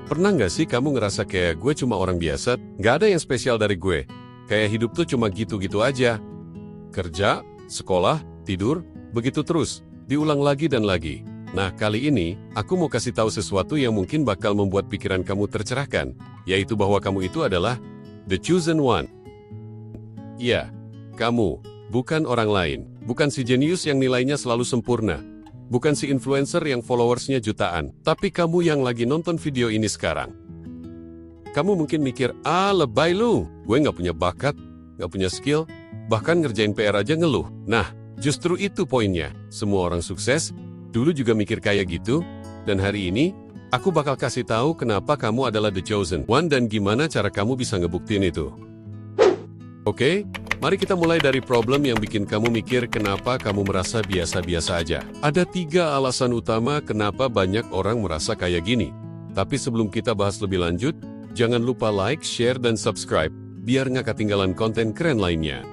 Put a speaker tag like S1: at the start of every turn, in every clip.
S1: Pernah nggak sih kamu ngerasa kayak gue cuma orang biasa, nggak ada yang spesial dari gue? Kayak hidup tuh cuma gitu-gitu aja. Kerja, sekolah, tidur, begitu terus, diulang lagi dan lagi. Nah, kali ini, aku mau kasih tahu sesuatu yang mungkin bakal membuat pikiran kamu tercerahkan, yaitu bahwa kamu itu adalah the chosen one. Iya, kamu, bukan orang lain, bukan si jenius yang nilainya selalu sempurna, bukan si influencer yang followersnya jutaan, tapi kamu yang lagi nonton video ini sekarang. Kamu mungkin mikir, lebay lu, gue nggak punya bakat, nggak punya skill, bahkan ngerjain PR aja ngeluh. Nah, justru itu poinnya. Semua orang sukses, dulu juga mikir kayak gitu, dan hari ini, aku bakal kasih tahu kenapa kamu adalah the chosen one dan gimana cara kamu bisa ngebuktiin itu. Oke, mari kita mulai dari problem yang bikin kamu mikir kenapa kamu merasa biasa-biasa aja. Ada 3 alasan utama kenapa banyak orang merasa kayak gini. Tapi sebelum kita bahas lebih lanjut, jangan lupa like, share, dan subscribe, biar nggak ketinggalan konten keren lainnya.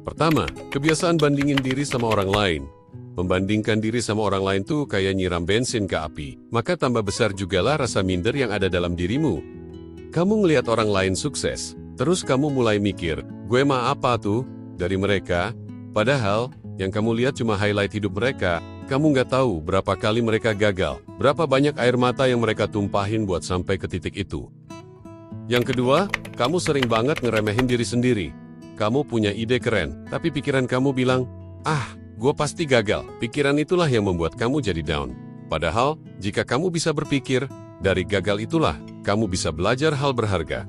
S1: Pertama, kebiasaan bandingin diri sama orang lain. Membandingkan diri sama orang lain tuh kayak nyiram bensin ke api. Maka tambah besar jugalah rasa minder yang ada dalam dirimu. Kamu ngelihat orang lain sukses, terus kamu mulai mikir, gue mah apa tuh dari mereka? Padahal, yang kamu lihat cuma highlight hidup mereka. Kamu nggak tahu berapa kali mereka gagal, berapa banyak air mata yang mereka tumpahin buat sampai ke titik itu. Yang kedua, kamu sering banget ngeremehin diri sendiri. Kamu punya ide keren, tapi pikiran kamu bilang, gue pasti gagal. Pikiran itulah yang membuat kamu jadi down. Padahal, jika kamu bisa berpikir, dari gagal itulah, kamu bisa belajar hal berharga.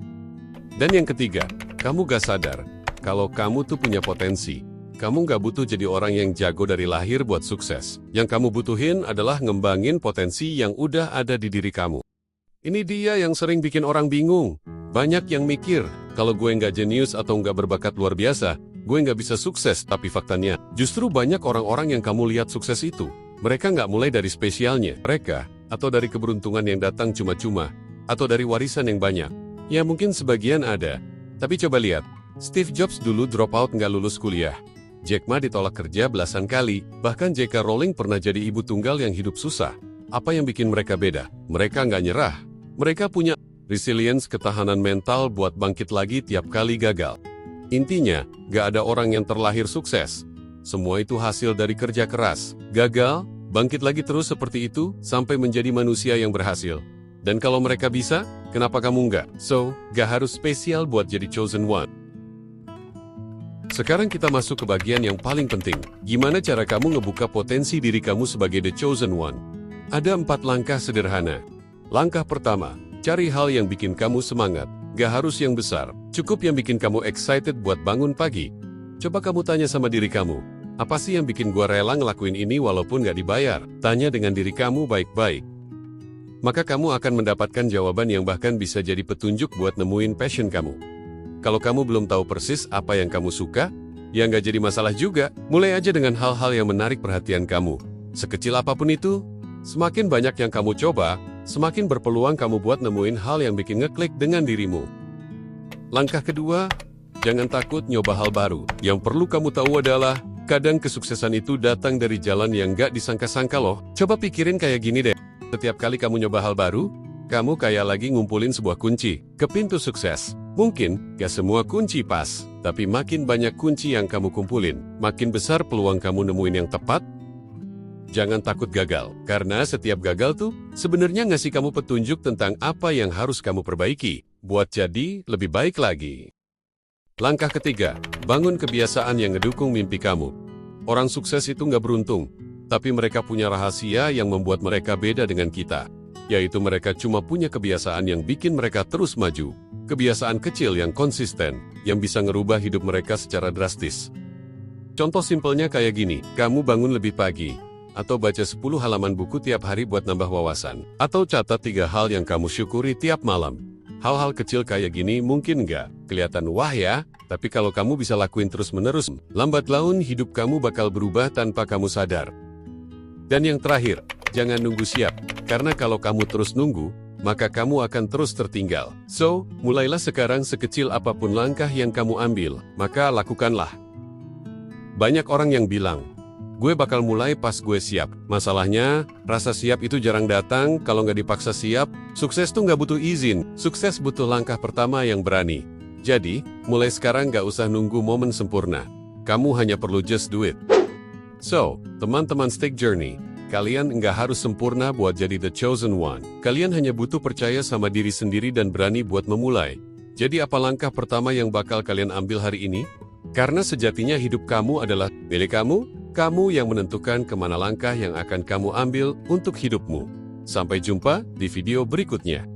S1: Dan yang ketiga, kamu gak sadar, kalau kamu tuh punya potensi. Kamu gak butuh jadi orang yang jago dari lahir buat sukses. Yang kamu butuhin adalah ngembangin potensi yang udah ada di diri kamu. Ini dia yang sering bikin orang bingung. Banyak yang mikir, kalau gue nggak jenius atau nggak berbakat luar biasa, gue nggak bisa sukses. Tapi faktanya, justru banyak orang-orang yang kamu lihat sukses itu. Mereka nggak mulai dari spesialnya. Mereka, atau dari keberuntungan yang datang cuma-cuma, atau dari warisan yang banyak. Ya mungkin sebagian ada. Tapi coba lihat, Steve Jobs dulu drop out nggak lulus kuliah. Jack Ma ditolak kerja belasan kali, bahkan J.K. Rowling pernah jadi ibu tunggal yang hidup susah. Apa yang bikin mereka beda? Mereka nggak nyerah. Mereka punya resilience, ketahanan mental buat bangkit lagi tiap kali gagal. Intinya, gak ada orang yang terlahir sukses. Semua itu hasil dari kerja keras. Gagal, bangkit lagi terus seperti itu, sampai menjadi manusia yang berhasil. Dan kalau mereka bisa, kenapa kamu nggak? So, gak harus spesial buat jadi chosen one. Sekarang kita masuk ke bagian yang paling penting. Gimana cara kamu ngebuka potensi diri kamu sebagai the chosen one? Ada 4 langkah sederhana. Langkah pertama, cari hal yang bikin kamu semangat. Gak harus yang besar, cukup yang bikin kamu excited buat bangun pagi. Coba kamu tanya sama diri kamu, apa sih yang bikin gua rela ngelakuin ini walaupun gak dibayar? Tanya dengan diri kamu baik-baik. Maka kamu akan mendapatkan jawaban yang bahkan bisa jadi petunjuk buat nemuin passion kamu. Kalau kamu belum tahu persis apa yang kamu suka, ya gak jadi masalah juga. Mulai aja dengan hal-hal yang menarik perhatian kamu. Sekecil apapun itu, semakin banyak yang kamu coba, semakin berpeluang kamu buat nemuin hal yang bikin ngeklik dengan dirimu. Langkah kedua, jangan takut nyoba hal baru. Yang perlu kamu tahu adalah, kadang kesuksesan itu datang dari jalan yang gak disangka-sangka loh. Coba pikirin kayak gini deh. Setiap kali kamu nyoba hal baru, kamu kayak lagi ngumpulin sebuah kunci ke pintu sukses. Mungkin gak semua kunci pas, tapi makin banyak kunci yang kamu kumpulin, makin besar peluang kamu nemuin yang tepat. Jangan takut gagal, karena setiap gagal tuh sebenarnya ngasih kamu petunjuk tentang apa yang harus kamu perbaiki, buat jadi lebih baik lagi. Langkah ketiga, bangun kebiasaan yang ngedukung mimpi kamu. Orang sukses itu nggak beruntung, tapi mereka punya rahasia yang membuat mereka beda dengan kita, yaitu mereka cuma punya kebiasaan yang bikin mereka terus maju. Kebiasaan kecil yang konsisten, yang bisa ngerubah hidup mereka secara drastis. Contoh simpelnya kayak gini, kamu bangun lebih pagi, atau baca 10 halaman buku tiap hari buat nambah wawasan. Atau catat 3 hal yang kamu syukuri tiap malam. Hal-hal kecil kayak gini mungkin nggak kelihatan wah ya, tapi kalau kamu bisa lakuin terus-menerus, lambat laun hidup kamu bakal berubah tanpa kamu sadar. Dan yang terakhir, jangan nunggu siap, karena kalau kamu terus nunggu, maka kamu akan terus tertinggal. So, mulailah sekarang sekecil apapun langkah yang kamu ambil, maka lakukanlah. Banyak orang yang bilang, Gue bakal mulai pas gue siap. Masalahnya, rasa siap itu jarang datang kalau nggak dipaksa siap. Sukses tuh nggak butuh izin, sukses butuh langkah pertama yang berani. Jadi, mulai sekarang nggak usah nunggu momen sempurna. Kamu hanya perlu just do it. So, teman-teman Stick Journey, kalian nggak harus sempurna buat jadi the chosen one. Kalian hanya butuh percaya sama diri sendiri dan berani buat memulai. Jadi apa langkah pertama yang bakal kalian ambil hari ini? Karena sejatinya hidup kamu adalah milik kamu yang menentukan kemana langkah yang akan kamu ambil untuk hidupmu. Sampai jumpa di video berikutnya.